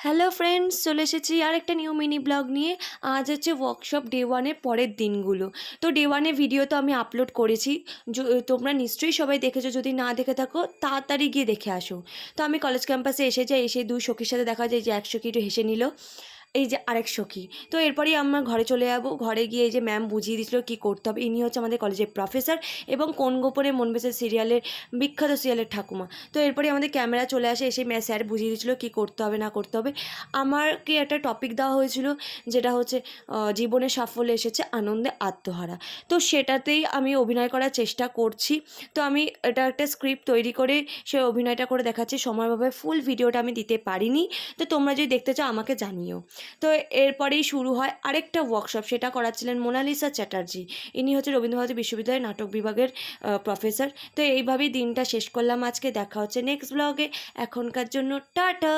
Hello friends, চলে এসেছি আর একটা নিউ মিনি ব্লগ নিয়ে। আজ হচ্ছে ওয়ার্কশপ ডে ওয়ানের পরের দিনগুলো। তো ডে ওয়ানে ভিডিও তো আমি আপলোড করেছি, তোমরা নিশ্চয়ই সবাই দেখেছো। যদি না দেখে থাকো তাড়াতাড়ি গিয়ে দেখে আসো। তো আমি কলেজ ক্যাম্পাসে এসে যাই, এসে দুই সখীর সাথে দেখা যায় যে এক সখী একটু হেসে নিল, এই যে আরেক সখী। তো এরপরেই আমরা ঘরে চলে যাবো। ঘরে গিয়ে এই যে ম্যাম বুঝিয়ে দিয়েছিল কী করতে হবে। ইনি হচ্ছে আমাদের কলেজের প্রফেসর এবং কোন গোপনে মন বেঁচে সিরিয়ালের বিখ্যাত সিরিয়ালের ঠাকুমা। তো এরপরে আমাদের ক্যামেরা চলে আসে, এসে স্যার বুঝিয়ে দিয়েছিল কী করতে হবে না করতে হবে। আমাকে একটা টপিক দেওয়া হয়েছিল, যেটা হচ্ছে জীবনে সাফল্য এসেছে আনন্দে আত্মহারা। তো সেটাতেই আমি অভিনয় করার চেষ্টা করছি। তো আমি এটা একটা স্ক্রিপ্ট তৈরি করে সে অভিনয়টা করে দেখাচ্ছি। সময়ভাবে ফুল ভিডিওটা আমি দিতে পারিনি। তো তোমরা যদি দেখতে চাও আমাকে জানিও। তো এরপরেই শুরু হয় আরেকটা ওয়ার্কশপ, সেটা করাচ্ছিলেন মোনালিসা চ্যাটার্জি। ইনি হচ্ছে রবীন্দ্রভারতী বিশ্ববিদ্যালয়ের নাটক বিভাগের প্রফেসর। তো এইভাবেই দিনটা শেষ করলাম আজকে। দেখা হচ্ছে নেক্সট ব্লগে। এখনকার জন্য টাটা।